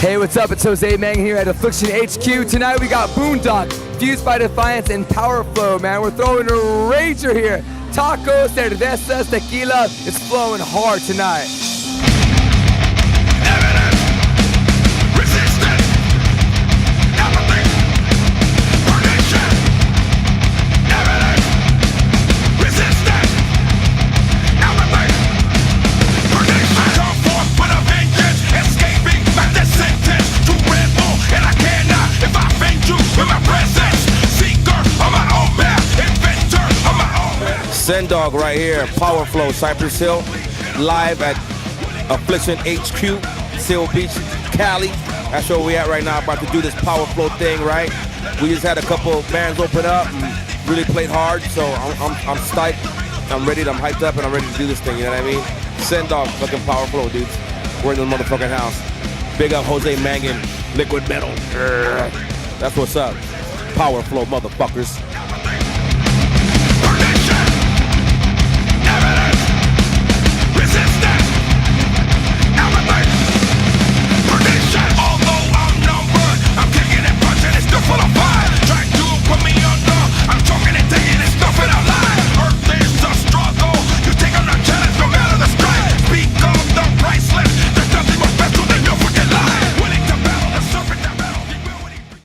Hey, what's up? It's Jose Mangin here at Affliction HQ. Tonight we got Boondock, Fused by Defiance, and PowerFLO, man. We're throwing a rager here. Tacos, cervezas, tequila. It's flowing hard tonight. Sen Dog right here, PowerFLO, Cypress Hill, live at Affliction HQ, Seal Beach, Cali. That's where we at right now, about to do this PowerFLO thing, right? We just had a couple bands open up and really played hard, so I'm psyched, I'm ready, I'm hyped up, and I'm ready to do this thing, you know what I mean? Sen Dog, fucking PowerFLO, dudes. We're in the motherfucking house. Big up Jose Mangin, Liquid Metal. That's what's up. PowerFLO, motherfuckers.